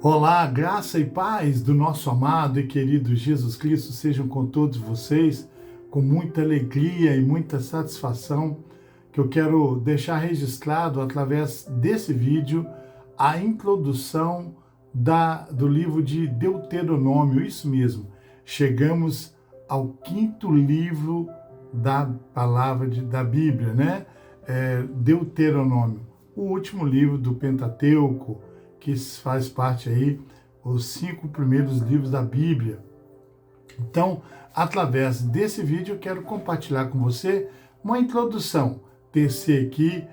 Olá, graça e paz do nosso amado e querido Jesus Cristo sejam com todos vocês, com muita alegria e muita satisfação, que eu quero deixar registrado através desse vídeo a introdução do livro de Deuteronômio, isso mesmo. Chegamos ao quinto livro da palavra da Bíblia, né? Deuteronômio, o último livro do Pentateuco, que faz parte aí, os 5 primeiros livros da Bíblia. Então, através desse vídeo, eu quero compartilhar com você uma introdução, tecer aqui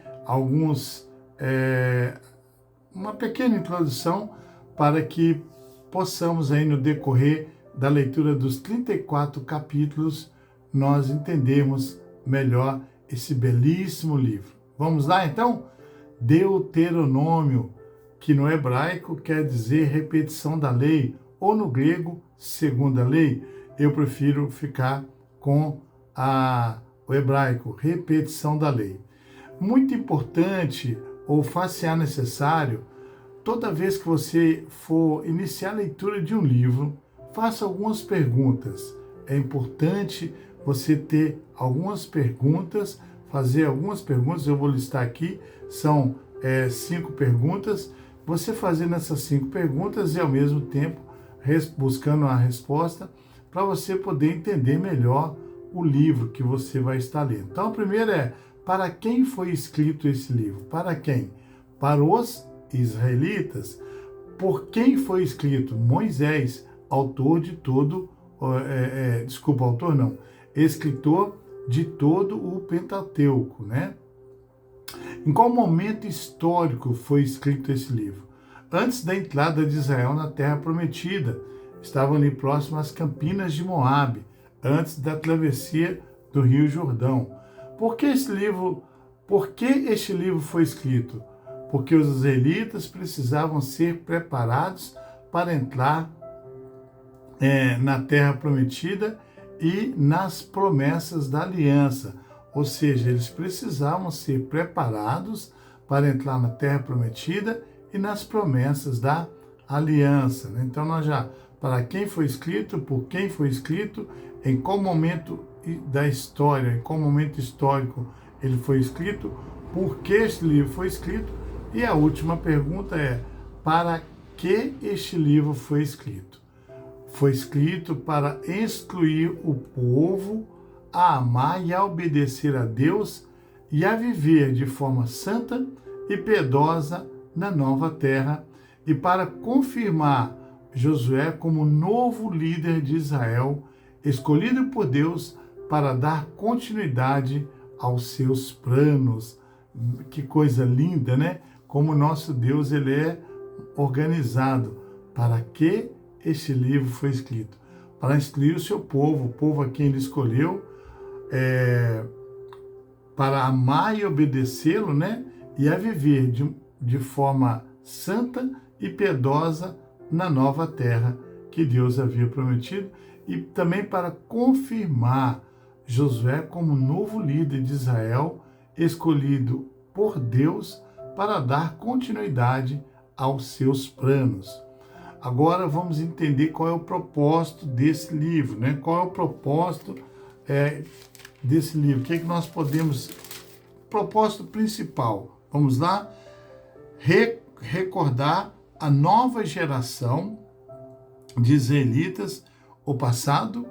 uma pequena introdução para que possamos aí no decorrer da leitura dos 34 capítulos, nós entendermos melhor esse belíssimo livro. Vamos lá então? Deuteronômio, que no hebraico quer dizer repetição da lei, ou no grego, segunda lei. Eu prefiro ficar com o hebraico, repetição da lei. Muito importante, ou far-se-á necessário, toda vez que você for iniciar a leitura de um livro, faça algumas perguntas. É importante você ter algumas perguntas, fazer algumas perguntas, eu vou listar aqui, são 5 perguntas. Você fazendo essas 5 perguntas e, ao mesmo tempo, buscando a resposta para você poder entender melhor o livro que você vai estar lendo. Então, a primeira é, para quem foi escrito esse livro? Para quem? Para os israelitas. Por quem foi escrito? Moisés, autor de todo... autor não. Escritor de todo o Pentateuco, né? Em qual momento histórico foi escrito esse livro? Antes da entrada de Israel na Terra Prometida. Estavam ali próximo às Campinas de Moabe, antes da travessia do Rio Jordão. Por que este livro foi escrito? Porque os israelitas precisavam ser preparados para entrar na Terra Prometida e nas promessas da aliança. Ou seja, eles precisavam ser preparados para entrar na Terra Prometida e nas promessas da aliança. Então, para quem foi escrito, por quem foi escrito, em qual momento da história, em qual momento histórico ele foi escrito, por que este livro foi escrito, e a última pergunta é, para que este livro foi escrito? Foi escrito para instruir o povo a amar e a obedecer a Deus e a viver de forma santa e piedosa na nova terra, e para confirmar Josué como novo líder de Israel, escolhido por Deus para dar continuidade aos seus planos. Que coisa linda, né? Como nosso Deus, ele é organizado. Para que este livro foi escrito? Para instruir o seu povo, o povo a quem ele escolheu, para amar e obedecê-lo, né? E a viver de forma santa e piedosa na nova terra que Deus havia prometido, e também para confirmar Josué como novo líder de Israel, escolhido por Deus para dar continuidade aos seus planos. Agora vamos entender qual é o propósito desse livro, né? Qual é o propósito desse livro? O que é que nós podemos... Propósito principal, vamos lá? Recordar a nova geração de israelitas, o passado,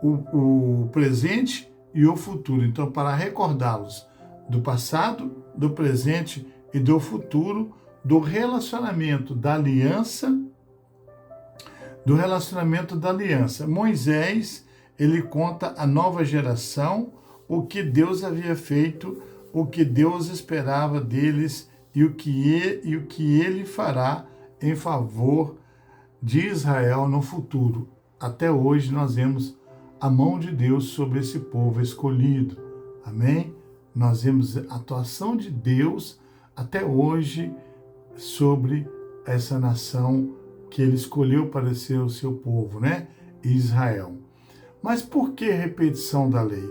o presente e o futuro. Então, para recordá-los do passado, do presente e do futuro, do relacionamento da aliança, Moisés, ele conta à nova geração o que Deus havia feito, o que Deus esperava deles e o que ele fará em favor de Israel no futuro. Até hoje nós vemos a mão de Deus sobre esse povo escolhido. Amém? Nós vemos a atuação de Deus até hoje sobre essa nação que ele escolheu para ser o seu povo, né? Israel. Mas por que repetição da lei?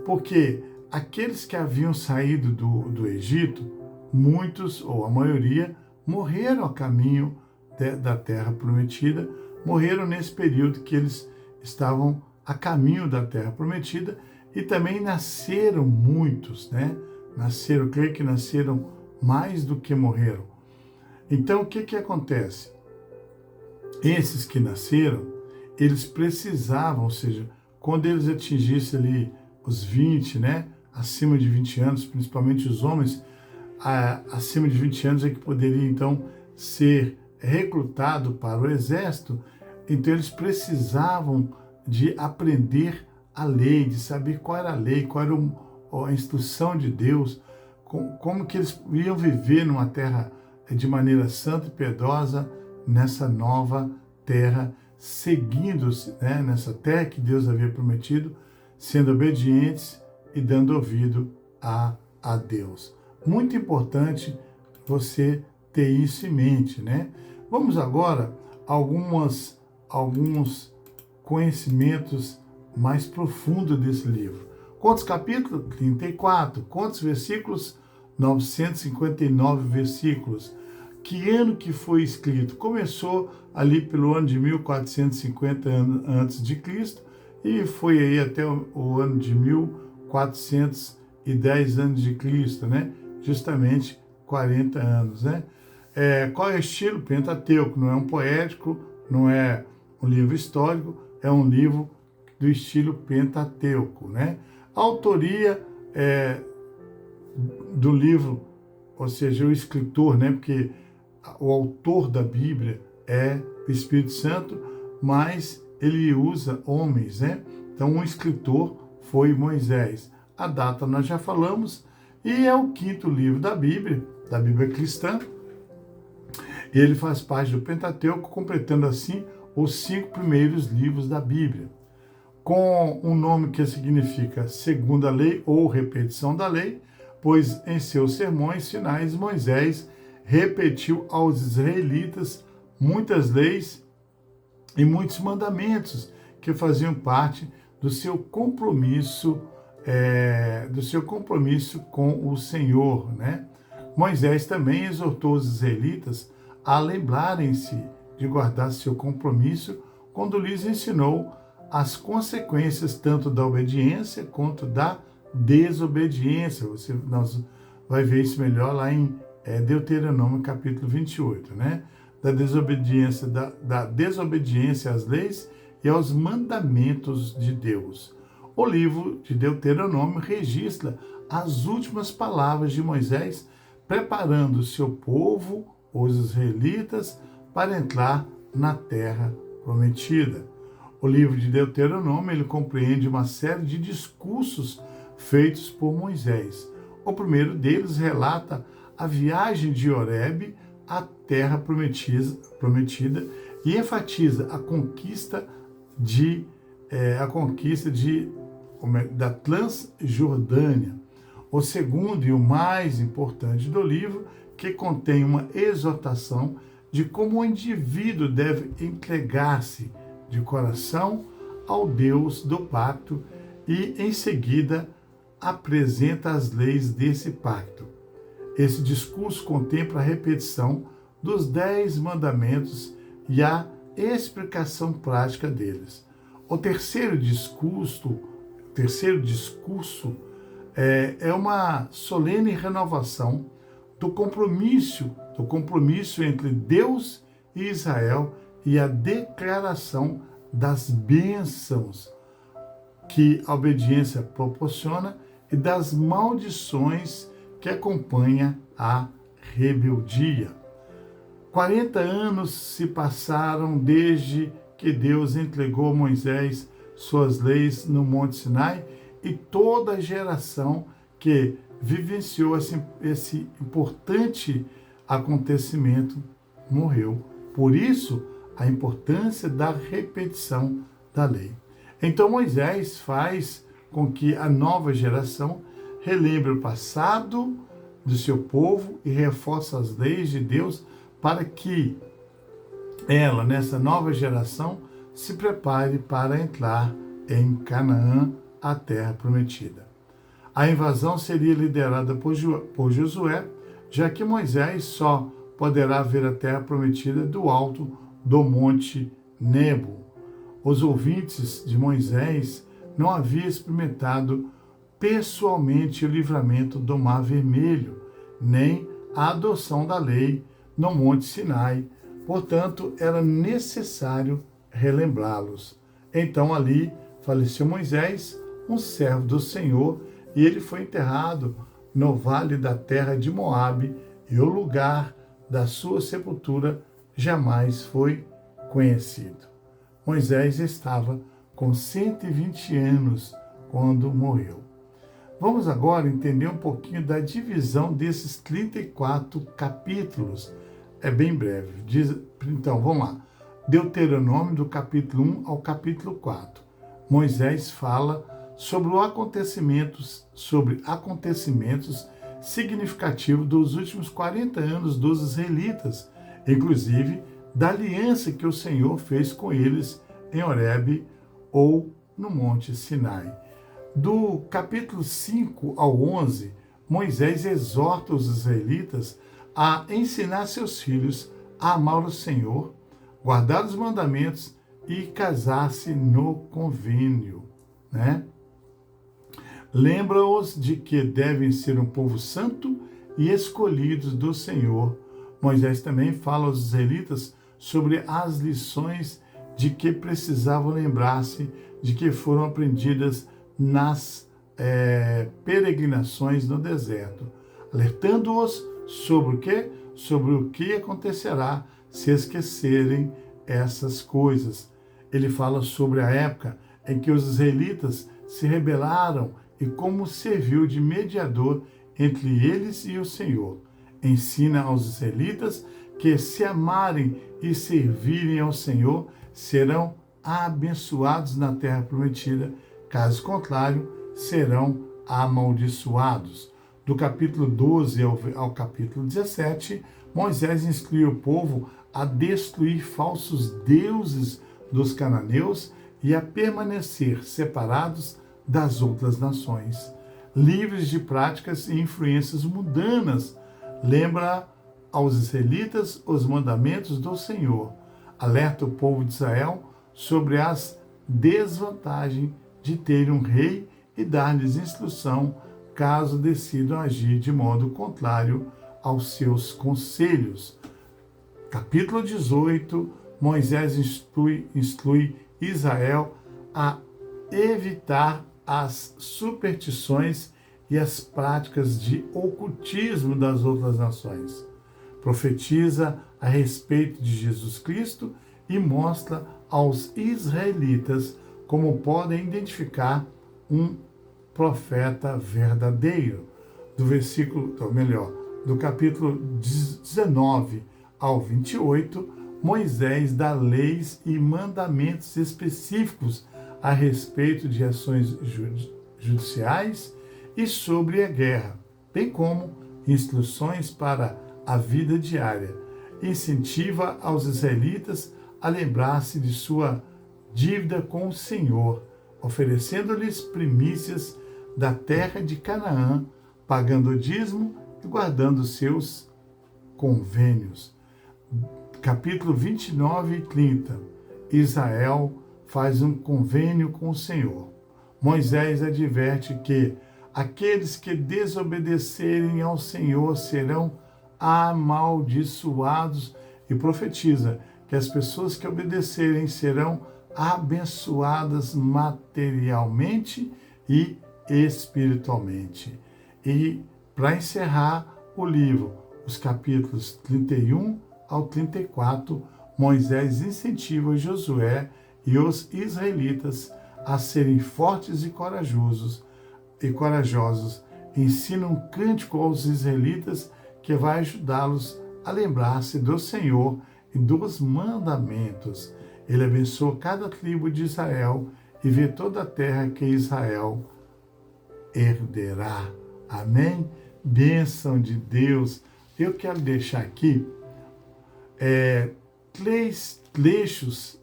Porque aqueles que haviam saído do Egito, muitos, ou a maioria, morreram a caminho da terra prometida morreram nesse período que eles estavam a caminho da terra prometida, e também nasceram muitos, né? Nasceram, creio que nasceram mais do que morreram. Então, o que acontece? Esses que nasceram, eles precisavam, ou seja, quando eles atingissem ali os 20, né? Acima de 20 anos, principalmente os homens, acima de 20 anos é que poderia, então, ser recrutado para o exército. Então, eles precisavam de aprender a lei, de saber qual era a lei, qual era a instrução de Deus, como que eles iam viver numa terra de maneira santa e piedosa, nessa nova terra, seguindo, né, nessa terra que Deus havia prometido, sendo obedientes e dando ouvido a Deus. Muito importante você ter isso em mente, né? Vamos agora a alguns conhecimentos mais profundos desse livro. Quantos capítulos? 34. Quantos versículos? 959 versículos. Que ano que foi escrito? Começou ali pelo ano de 1450 antes de Cristo e foi aí até o ano de 1410 antes de Cristo, né? Justamente 40 anos, né? Qual é o estilo? Pentateuco. Não é um poético, não é um livro histórico, é um livro do estilo Pentateuco, né? A autoria do livro, ou seja, o escritor, né? Porque o autor da Bíblia é o Espírito Santo, mas ele usa homens, né? Então, o escritor foi Moisés. A data nós já falamos, e é o quinto livro da Bíblia cristã. Ele faz parte do Pentateuco, completando assim os 5 primeiros livros da Bíblia, com um nome que significa segunda lei ou repetição da lei, pois em seus sermões finais Moisés repetiu aos israelitas muitas leis e muitos mandamentos que faziam parte do seu compromisso, com o Senhor, né? Moisés também exortou os israelitas a lembrarem-se de guardar seu compromisso quando lhes ensinou as consequências tanto da obediência quanto da desobediência. Nós vai ver isso melhor lá em Deuteronômio capítulo 28, né? Da desobediência às leis e aos mandamentos de Deus. O livro de Deuteronômio registra as últimas palavras de Moisés, preparando o seu povo, os israelitas, para entrar na terra prometida. O livro de Deuteronômio ele compreende uma série de discursos feitos por Moisés. O primeiro deles relata a viagem de Horebe à terra prometida e enfatiza a conquista da Transjordânia. O segundo e o mais importante do livro, que contém uma exortação de como o indivíduo deve entregar-se de coração ao Deus do pacto e, em seguida, apresenta as leis desse pacto. Esse discurso contempla a repetição dos 10 mandamentos e a explicação prática deles. O terceiro discurso é uma solene renovação do compromisso entre Deus e Israel e a declaração das bênçãos que a obediência proporciona e das maldições que acompanha a rebeldia. 40 anos se passaram desde que Deus entregou a Moisés suas leis no Monte Sinai, e toda a geração que vivenciou esse importante acontecimento morreu. Por isso, a importância da repetição da lei. Então, Moisés faz com que a nova geração relembre o passado do seu povo e reforce as leis de Deus para que ela, nessa nova geração, se prepare para entrar em Canaã, a terra prometida. A invasão seria liderada por Josué, já que Moisés só poderá ver a terra prometida do alto do monte Nebo. Os ouvintes de Moisés não haviam experimentado pessoalmente o livramento do Mar Vermelho, nem a adoção da lei no Monte Sinai. Portanto, era necessário relembrá-los. Então ali faleceu Moisés, um servo do Senhor, e ele foi enterrado no vale da terra de Moabe, e o lugar da sua sepultura jamais foi conhecido. Moisés estava com 120 anos quando morreu. Vamos agora entender um pouquinho da divisão desses 34 capítulos. É bem breve. Então, vamos lá. Deuteronômio, do capítulo 1 ao capítulo 4. Moisés fala sobre acontecimentos significativos dos últimos 40 anos dos israelitas, inclusive da aliança que o Senhor fez com eles em Horebe ou no Monte Sinai. Do capítulo 5 ao 11, Moisés exorta os israelitas a ensinar seus filhos a amar o Senhor, guardar os mandamentos e casar-se no convênio, né? Lembra-os de que devem ser um povo santo e escolhidos do Senhor. Moisés também fala aos israelitas sobre as lições de que precisavam lembrar-se de que foram aprendidas nas peregrinações no deserto, alertando-os sobre o quê? Sobre o que acontecerá se esquecerem essas coisas. Ele fala sobre a época em que os israelitas se rebelaram e como serviu de mediador entre eles e o Senhor. Ensina aos israelitas que, se amarem e servirem ao Senhor, serão abençoados na terra prometida, caso contrário, serão amaldiçoados. Do capítulo 12 ao capítulo 17, Moisés instrui o povo a destruir falsos deuses dos cananeus e a permanecer separados das outras nações, livres de práticas e influências mundanas. Lembra aos israelitas os mandamentos do Senhor. Alerta o povo de Israel sobre as desvantagens de ter um rei e dar-lhes instrução caso decidam agir de modo contrário aos seus conselhos. Capítulo 18, Moisés instrui Israel a evitar as superstições e as práticas de ocultismo das outras nações. Profetiza a respeito de Jesus Cristo e mostra aos israelitas como podem identificar um profeta verdadeiro. Do capítulo 19 ao 28, Moisés dá leis e mandamentos específicos a respeito de ações judiciais e sobre a guerra, bem como instruções para a vida diária. Incentiva aos israelitas a lembrar-se de sua dívida com o Senhor, oferecendo-lhes primícias da terra de Canaã, pagando o dízimo e guardando seus convênios. Capítulo 29 e 30. Israel faz um convênio com o Senhor. Moisés adverte que aqueles que desobedecerem ao Senhor serão amaldiçoados e profetiza que as pessoas que obedecerem serão abençoadas materialmente e espiritualmente. E, para encerrar o livro, os capítulos 31 ao 34, Moisés incentiva Josué e os israelitas a serem fortes e corajosos, ensina um cântico aos israelitas que vai ajudá-los a lembrar-se do Senhor e dos mandamentos. Ele abençoa cada tribo de Israel e vê toda a terra que Israel herderá. Amém? Bênção de Deus. Eu quero deixar aqui três trechos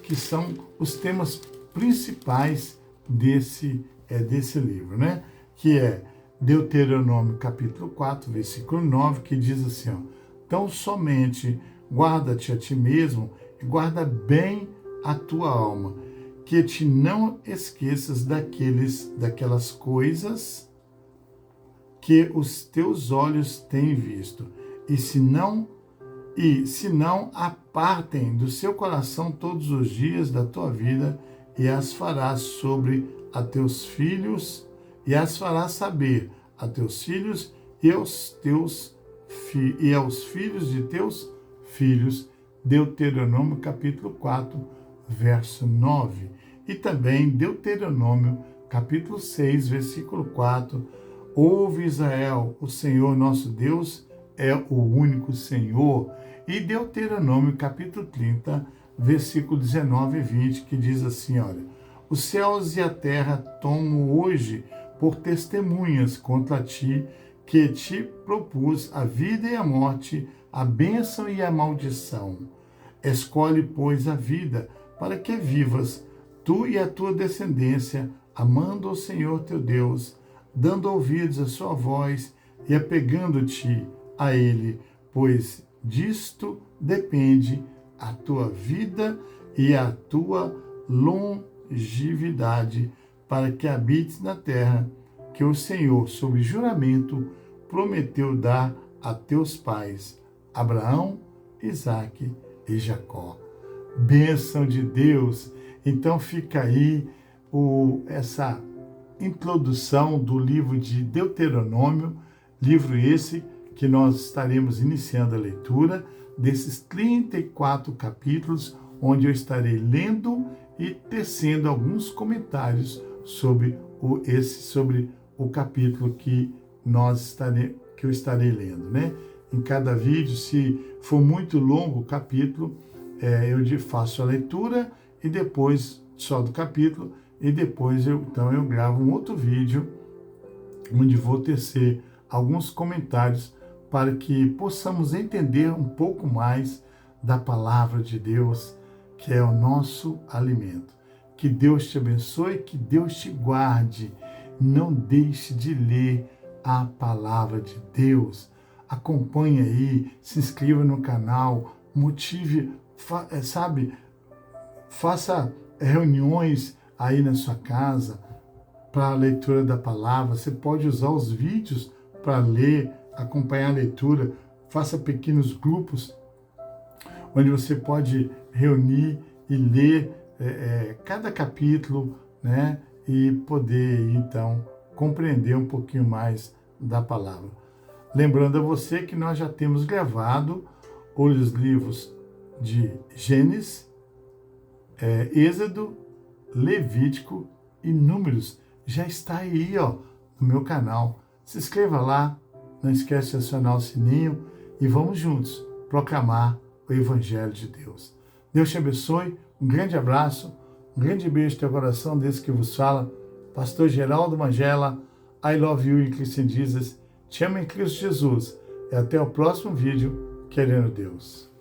que são os temas principais desse livro, né? Que é Deuteronômio capítulo 4, versículo 9, que diz assim, ó, então somente guarda-te a ti mesmo e guarda bem a tua alma, que te não esqueças daquelas coisas que os teus olhos têm visto, e se não apartem do seu coração todos os dias da tua vida, e as farás sobre a teus filhos, e as farás saber a teus filhos e aos filhos de teus filhos. Deuteronômio capítulo 4, verso 9. E também Deuteronômio capítulo 6, versículo 4. Ouve, Israel, o Senhor nosso Deus é o único Senhor. E Deuteronômio capítulo 30, versículo 19 e 20, que diz assim, olha, os céus e a terra tomo hoje por testemunhas contra ti, que te propus a vida e a morte, a bênção e a maldição. Escolhe, pois, a vida, para que vivas, tu e a tua descendência, amando o Senhor teu Deus, dando ouvidos à sua voz e apegando-te a Ele, pois disto depende a tua vida e a tua longevidade, para que habites na terra que o Senhor, sob juramento, prometeu dar a teus pais, Abraão, Isaque e Jacó. Bênção de Deus! Então fica aí essa introdução do livro de Deuteronômio, livro esse que nós estaremos iniciando a leitura desses 34 capítulos, onde eu estarei lendo e tecendo alguns comentários sobre o capítulo que eu estarei lendo, né? Em cada vídeo, se for muito longo o capítulo, eu faço a leitura e depois só do capítulo, e depois eu gravo um outro vídeo onde vou tecer alguns comentários para que possamos entender um pouco mais da palavra de Deus, que é o nosso alimento. Que Deus te abençoe, que Deus te guarde. Não deixe de ler a palavra de Deus. Acompanhe aí, se inscreva no canal, motive, faça reuniões aí na sua casa para a leitura da palavra. Você pode usar os vídeos para ler, acompanhar a leitura. Faça pequenos grupos onde você pode reunir e ler cada capítulo, né? E poder, então, compreender um pouquinho mais da palavra. Lembrando a você que nós já temos gravado os livros de Gênesis, Êxodo, Levítico e Números. Já está aí, ó, no meu canal. Se inscreva lá, não esquece de acionar o sininho e vamos juntos proclamar o Evangelho de Deus. Deus te abençoe, um grande abraço, um grande beijo no teu coração, desse que vos fala, Pastor Geraldo Magela. I love you in Christ Jesus. Te amo em Cristo Jesus. E até o próximo vídeo, querendo Deus.